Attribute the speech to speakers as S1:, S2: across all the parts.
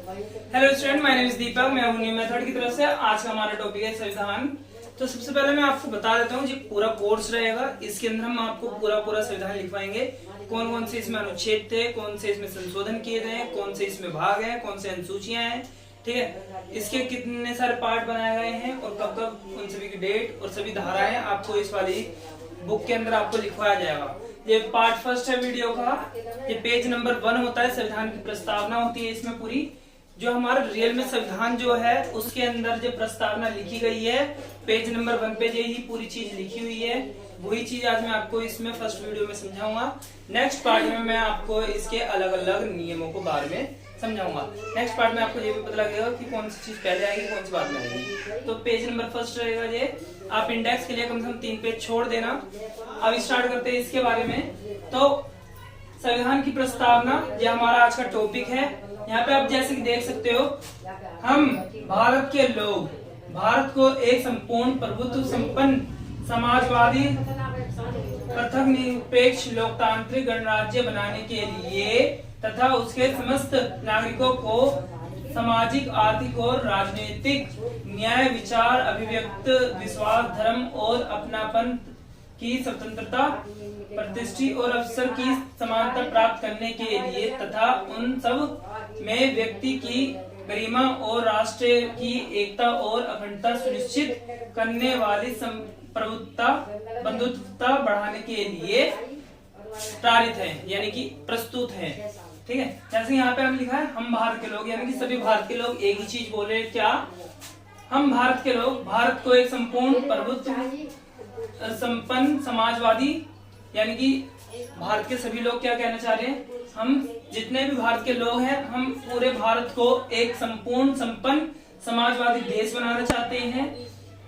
S1: Hello student, my name is Deepak. मैं हूं new method की तरफ से। आज का हमारा टॉपिक है संविधान। तो सबसे पहले मैं आपको बता देता हूँ, ये पूरा कोर्स रहेगा। इसके अंदर हम आपको पूरा संविधान लिखवाएंगे। कौन कौन से इसमें अनुच्छेद थे, कौन से इसमें संशोधन किए गए हैं, कौन से इसमें भाग हैं, कौन से अनुसूचियां हैं, ठीक है, इसके कितने सारे पार्ट बनाए गए हैं और कब कब उन सभी की डेट और सभी धाराएं आपको इस वाली बुक के अंदर आपको लिखवाया जाएगा। ये पार्ट फर्स्ट है वीडियो का। ये पेज नंबर 1 होता है। संविधान की प्रस्तावना होती है इसमें पूरी। जो हमारा रियल में संविधान जो है उसके अंदर जो प्रस्तावना लिखी गई है, पेज नंबर 1 पे यही पूरी चीज लिखी हुई है। वही चीज आज मैं आपको इसमें फर्स्ट वीडियो में समझाऊंगा। नेक्स्ट पार्ट में मैं आपको इसके अलग अलग नियमों को बारे में समझाऊंगा। नेक्स्ट पार्ट में आपको ये भी पता लगेगा कि कौन सी चीज पहले आएगी, कौन सी बाद में आएगी। तो पेज नंबर फर्स्ट रहेगा ये। आप इंडेक्स के लिए कम से कम 3 पेज छोड़ देना। अब स्टार्ट करते हैं इसके बारे में। तो संविधान की प्रस्तावना ये हमारा आज का टॉपिक है। यहाँ पे आप जैसे कि देख सकते हो, हम भारत के लोग भारत को एक संपूर्ण प्रभुत्व संपन्न समाजवादी पृथक निरपेक्ष लोकतांत्रिक गणराज्य बनाने के लिए तथा उसके समस्त नागरिकों को सामाजिक, आर्थिक और राजनीतिक न्याय, विचार, अभिव्यक्त, विश्वास, धर्म और अपनापन की स्वतंत्रता, प्रतिष्ठा और अवसर की समानता प्राप्त करने के लिए तथा उन सब में व्यक्ति की गरिमा और राष्ट्र की एकता और अखंडता सुनिश्चित करने वाली प्रभुत्वता, बंधुत्वता बढ़ाने के लिए प्रेरित है, यानी कि प्रस्तुत है। ठीक है, जैसे यहाँ पे हम लिखा है, हम भारत के लोग, यानी कि सभी भारत के लोग एक ही चीज बोल रहे हैं। क्या? हम भारत के लोग भारत को एक संपूर्ण प्रभुत्व संपन्न समाजवादी, यानी कि भारत के सभी लोग क्या कहना चाह रहे हैं, हम जितने भी भारत के लोग हैं, हम पूरे भारत को एक संपूर्ण संपन्न समाजवादी देश बनाना चाहते हैं।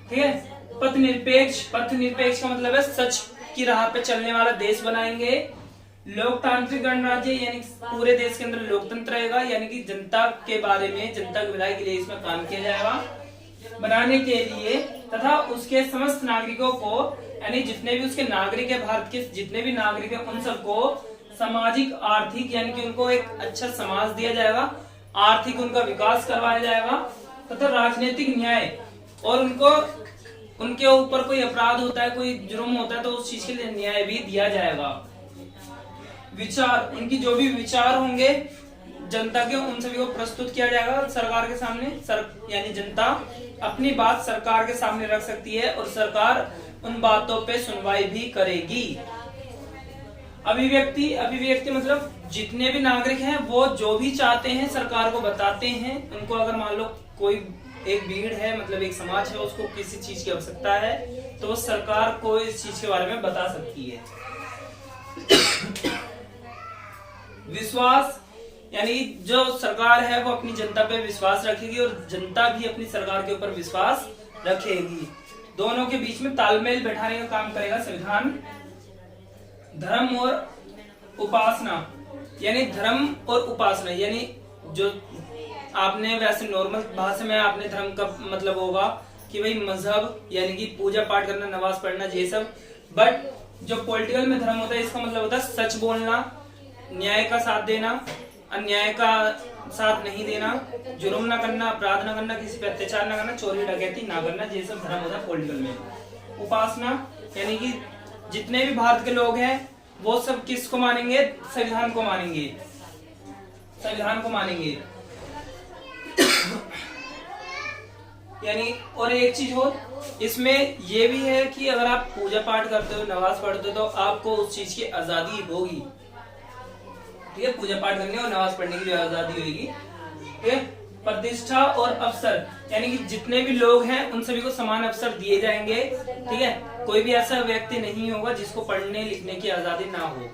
S1: ठीक है, पथ निरपेक्ष का मतलब है सच की राह पे चलने वाला देश बनाएंगे। लोकतांत्रिक गणराज्य, यानी पूरे देश के अंदर लोकतंत्र रहेगा, यानी कि जनता के बारे में, जनता की भलाई के लिए इसमें काम किया जाएगा बनाने के लिए, तथा उसके समस्त नागरिकों को, यानी जितने भी उसके नागरिक है, भारत के जितने भी नागरिक है, उन सबको सामाजिक, आर्थिक, यानी कि उनको एक अच्छा समाज दिया जाएगा, आर्थिक उनका विकास करवाया जाएगा, तथा राजनीतिक न्याय, और उनको उनके ऊपर कोई अपराध होता है, कोई जुर्म होता है, तो उस चीज के लिए न्याय भी दिया जाएगा। विचार, उनकी जो भी विचार होंगे जनता के, उन सभी को प्रस्तुत किया जाएगा सरकार के सामने। यानी जनता अपनी बात सरकार के सामने रख सकती है और सरकार उन बातों पे सुनवाई भी करेगी। अभिव्यक्ति मतलब जितने भी नागरिक हैं वो जो भी चाहते हैं सरकार को बताते हैं। उनको अगर मान लो कोई एक भीड़ है, मतलब एक समाज है, उसको किसी चीज की आवश्यकता है, तो वो सरकार को इस चीज के बारे में बता सकती है। विश्वास, यानी जो सरकार है वो अपनी जनता पे विश्वास रखेगी और जनता भी अपनी सरकार के ऊपर विश्वास रखेगी। दोनों के बीच में तालमेल बैठाने का काम करेगा संविधान। धर्म और उपासना, यानी धर्म और उपासना, यानी जो आपने वैसे नॉर्मल भाषा में आपने धर्म का मतलब होगा कि भाई मजहब, यानी कि पूजा पाठ करना, नमाज पढ़ना, ये सब। बट जो पॉलिटिकल में धर्म होता है, इसका मतलब होता है सच बोलना, न्याय का साथ देना, अन्याय का साथ नहीं देना, जुर्म ना करना, अपराध ना करना, किसी पे अत्याचार ना करना, चोरी डकैती ना करना, ये सब धर्म होता है पॉलिटिकल में। उपासना, यानी कि जितने भी भारत के लोग हैं वो सब किसको मानेंगे? संविधान को मानेंगे, संविधान को मानेंगे। यानी और एक चीज हो इसमें ये भी है कि अगर आप पूजा पाठ करते हो, नमाज पढ़ते हो, तो आपको उस चीज की आजादी होगी। ठीक है, पूजा पाठ करने और नमाज पढ़ने की जो आजादी होगी। ठीक है, प्रतिष्ठा और अवसर, यानी कि जितने भी लोग हैं उन सभी को समान अवसर दिए जाएंगे। ठीक है, कोई भी ऐसा व्यक्ति नहीं होगा जिसको पढ़ने लिखने की आजादी ना हो।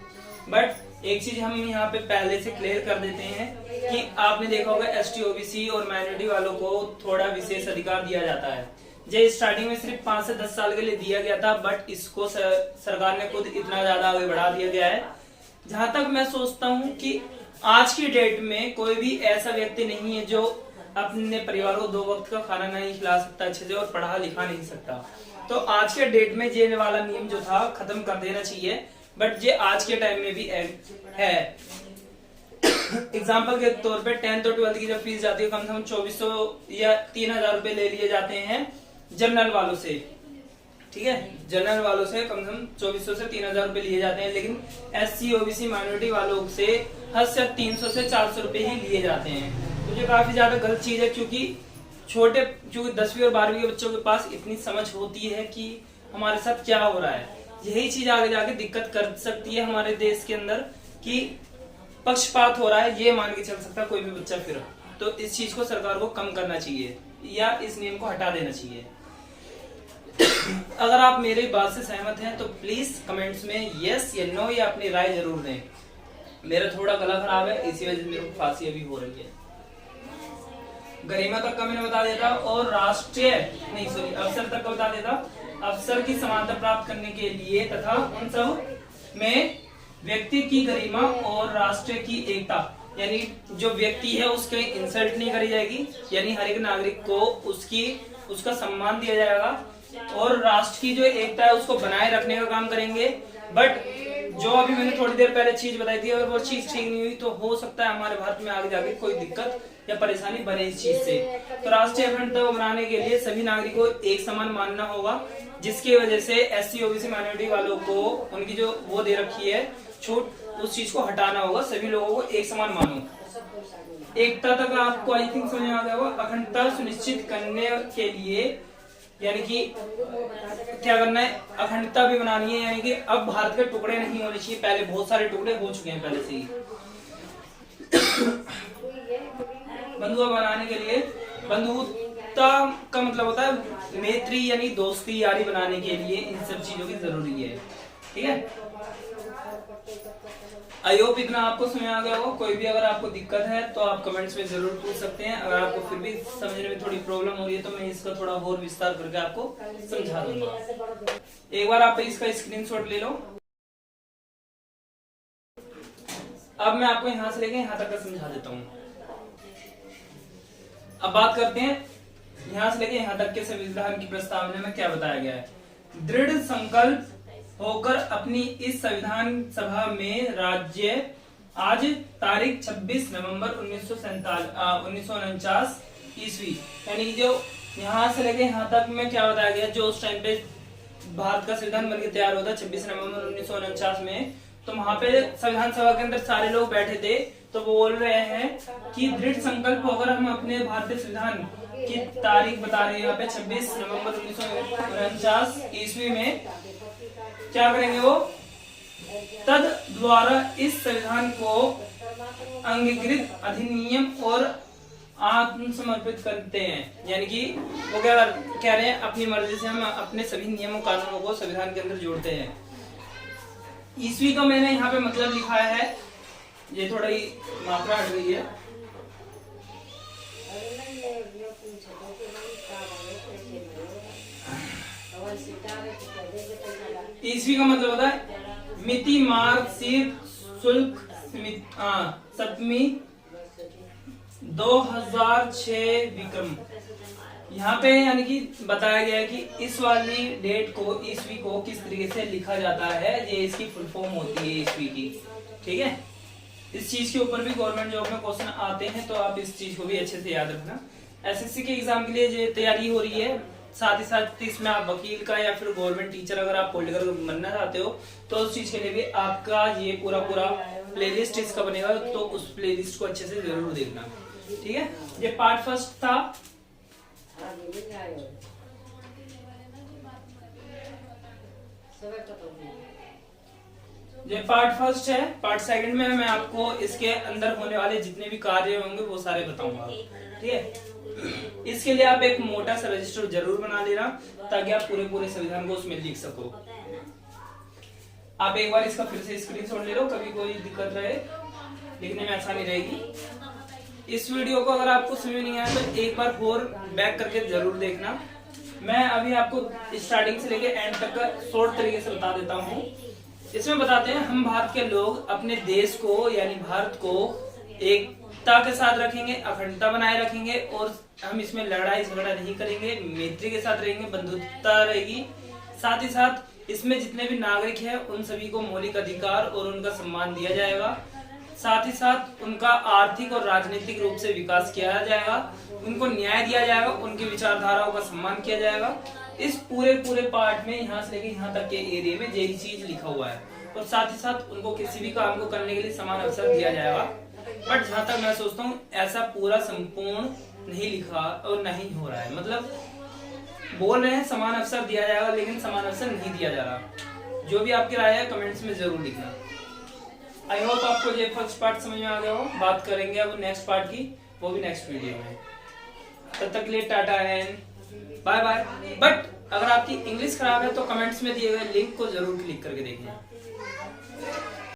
S1: बट एक चीज हम यहाँ पे पहले से क्लियर कर देते हैं कि आपने देखा होगा ST OBC और माइनॉरिटी वालों को थोड़ा विशेष अधिकार दिया जाता है। जो स्टार्टिंग में सिर्फ 5 से 10 साल के लिए दिया गया था, बट इसको सरकार ने खुद इतना ज्यादा आगे बढ़ा दिया गया है। जहां तक मैं सोचता हूँ कि आज की डेट में कोई भी ऐसा व्यक्ति नहीं है जो अपने परिवार को 2 वक्त का खाना नहीं खिला सकता अच्छे से और पढ़ा लिखा नहीं सकता। तो आज के डेट में ये वाला नियम जो था खत्म कर देना चाहिए, बट ये आज के टाइम में भी है। एग्जाम्पल के तौर पे 10th और 12th की जब फीस जाती है कम से कम 2400 या 3000 रुपए ले लिए जाते हैं जनरल वालों से। ठीक है, जनरल वालों से कम से कम 2400 से 3000 रुपए लिए जाते हैं, लेकिन SC OBC माइनॉरिटी वालों से हद से 300 से 400 रुपए ही लिए जाते हैं। तो ये काफी ज्यादा गलत चीज है, क्योंकि 10वीं और 12वीं के बच्चों के पास इतनी समझ होती है कि हमारे साथ क्या हो रहा है। यही चीज आगे जाके दिक्कत कर सकती है हमारे देश के अंदर कि पक्षपात हो रहा है, ये मान के चल सकता है कोई भी बच्चा फिर। तो इस चीज को सरकार को कम करना चाहिए या इस नियम को हटा देना चाहिए। अगर आप मेरी बात से सहमत हैं तो प्लीज कमेंट्स में यस या नो या अपनी राय जरूर दें। मेरा थोड़ा गला खराब है, इसी वजह से मेरे को खांसी अभी हो रही है। गरिमा तक का मैंने बता देता, और अफसर तक का बता देता। अफसर की समानता प्राप्त करने के लिए तथा उन सब में व्यक्ति की गरिमा और राष्ट्र की एकता, यानी जो व्यक्ति है उसके इंसल्ट नहीं करी जाएगी, यानी हर एक नागरिक को उसका सम्मान दिया जाएगा, और राष्ट्र की जो एकता है उसको बनाए रखने का काम करेंगे। बट जो अभी मैंने थोड़ी देर पहले चीज बताई थी, अगर वो चीज ठीक नहीं हुई तो हो सकता है हमारे भारत में आगे जाके कोई दिक्कत या परेशानी बने इस चीज से। तो राष्ट्रीय अखंडता को बनाने के लिए सभी नागरिकों को एक समान मानना होगा, जिसकी वजह से SC OBC माइनॉरिटी वालों को उनकी जो वो दे रखी है छूट, उस चीज को हटाना होगा। सभी लोगों को एक समान मानो। एकता तक आपको आई थिंक समझ में आ गया होगा। अखंडता सुनिश्चित करने के लिए यानी कि क्या करना है, अखंडता भी बनानी है, यानी कि अब भारत के टुकड़े नहीं होने चाहिए। पहले बहुत सारे टुकड़े हो चुके हैं पहले से ही। बंधुआ बनाने के लिए, बंधुता का मतलब होता है मैत्री, यानी दोस्ती यारी बनाने के लिए इन सब चीजों की जरूरी है। ठीक है, आई होप इतना आपको समझ आ गया हो। कोई भी अगर आपको दिक्कत है तो आप कमेंट्स में जरूर पूछ सकते हैं। अगर आपको फिर भी समझने में थोड़ी प्रॉब्लम हो रही है तो मैं इसका थोड़ा और विस्तार करके आपको समझा दूंगा। एक बार आप इसका स्क्रीनशॉट ले लो। अब मैं आपको यहाँ से लेके यहाँ तक का समझा देता हूँ। अब बात करते हैं यहाँ से लेके यहाँ तक के संविधान की प्रस्तावना में क्या बताया गया है। दृढ़ संकल्प होकर अपनी इस संविधान सभा में राज्य आज तारीख 26 नवंबर 1949 ईस्वी, यानी जो यहाँ से लेके यहाँ तक में क्या बताया गया, जो उस टाइम पे भारत का संविधान बनकर तैयार होता 26 नवंबर 1949 में, तो वहां पे संविधान सभा के अंदर सारे लोग बैठे थे। तो वो बोल रहे हैं कि दृढ़ संकल्प होकर हम अपने भारतीय संविधान की तारीख बता रहे हैं यहाँ पे 26 नवंबर 1949 ईस्वी में क्या करेंगे, वो तद द्वारा इस संविधान को अंगीकृत अधिनियम और आत्मसमर्पित करते हैं। यानी कि वो क्या कह रहे हैं, अपनी मर्जी से हम अपने सभी नियमों कानूनों को संविधान के अंदर जोड़ते हैं। ईस्वी का मैंने यहाँ पे मतलब लिखा है, ये थोड़ा ही मात्रा हट गई है। ईस्वी का मतलब होता है मिति मार्ग शीर्ष शुल्क सप्तमी 2006 विक्रम। यहाँ पे यानी कि बताया गया है कि इस वाली डेट को, ईस्वी को किस तरीके से लिखा जाता है, ये इसकी फुल फॉर्म होती है ईस्वी की। ठीक है, इस चीज के ऊपर भी गवर्नमेंट जॉब में क्वेश्चन आते हैं, तो आप इस चीज को भी अच्छे से याद रखना। SSC के एग्जाम के लिए जो तैयारी हो रही है, साथ ही साथ इसमें आप वकील का या फिर गवर्नमेंट टीचर अगर आप पॉलिटिकल बनना चाहते हो तो उस चीज के लिए भी आपका ये पूरा प्लेलिस्ट इसका बनेगा, तो उस प्लेलिस्ट को अच्छे से जरूर देखना। ठीक है, ये पार्ट फर्स्ट था। ये पार्ट फर्स्ट है। पार्ट सेकंड में मैं आपको इसके अंदर होने वाले जितने भी कार्य होंगे वो सारे बताऊंगा। ठीक है, इसके लिए आप एक मोटा सा रजिस्टर जरूर बना लेना ताकि आप पूरे संविधान को उसमें लिख सको। आप एक बार इसका फिर से स्क्रीनशॉट ले लो, कभी कोई दिक्कत रहे लिखने में आसानी रहेगी। इस वीडियो को अगर आपको समझ नहीं आया तो एक बार और बैक करके जरूर देखना। मैं अभी आपको स्टार्टिंग से लेके एंड तक का शॉर्ट तरीके से बता देता हूँ। इसमें बताते हैं हम भारत के लोग अपने देश को यानी भारत को एकता के साथ रखेंगे, अखंडता बनाए रखेंगे, और हम इसमें लड़ाई झगड़ा नहीं करेंगे, मैत्री के साथ रहेंगे, बंधुता रहेगी। साथ ही साथ इसमें जितने भी नागरिक हैं उन सभी को मौलिक अधिकार और उनका सम्मान दिया जाएगा। साथ ही साथ उनका आर्थिक और राजनीतिक रूप से विकास किया जाएगा, उनको न्याय दिया जाएगा, उनकी विचारधाराओं का सम्मान किया जाएगा। इस पूरे पार्ट में यहाँ से लेकर यहाँ तक के एरिया में यही चीज लिखा हुआ है। और साथ ही साथ उनको किसी भी काम को करने के लिए समान अवसर दिया जाएगा। बट जहां तक मैं सोचता हूँ ऐसा पूरा संपूर्ण नहीं लिखा और नहीं हो रहा है, मतलब बोल रहे हैं समान अवसर दिया जाएगा लेकिन समान अवसर नहीं दिया जा रहा। जो भी आपकी राय है कमेंट्स में जरूर लिखना। आई होप आपको ये फर्स्ट पार्ट समझ में आ गया हो। बात करेंगे अब नेक्स्ट पार्ट की, वो भी नेक्स्ट वीडियो में। तब तक के लिए tata and bye bye. But अगर आपकी इंग्लिश खराब है तो कमेंट्स में दिए गए लिंक को जरूर क्लिक करके देखना।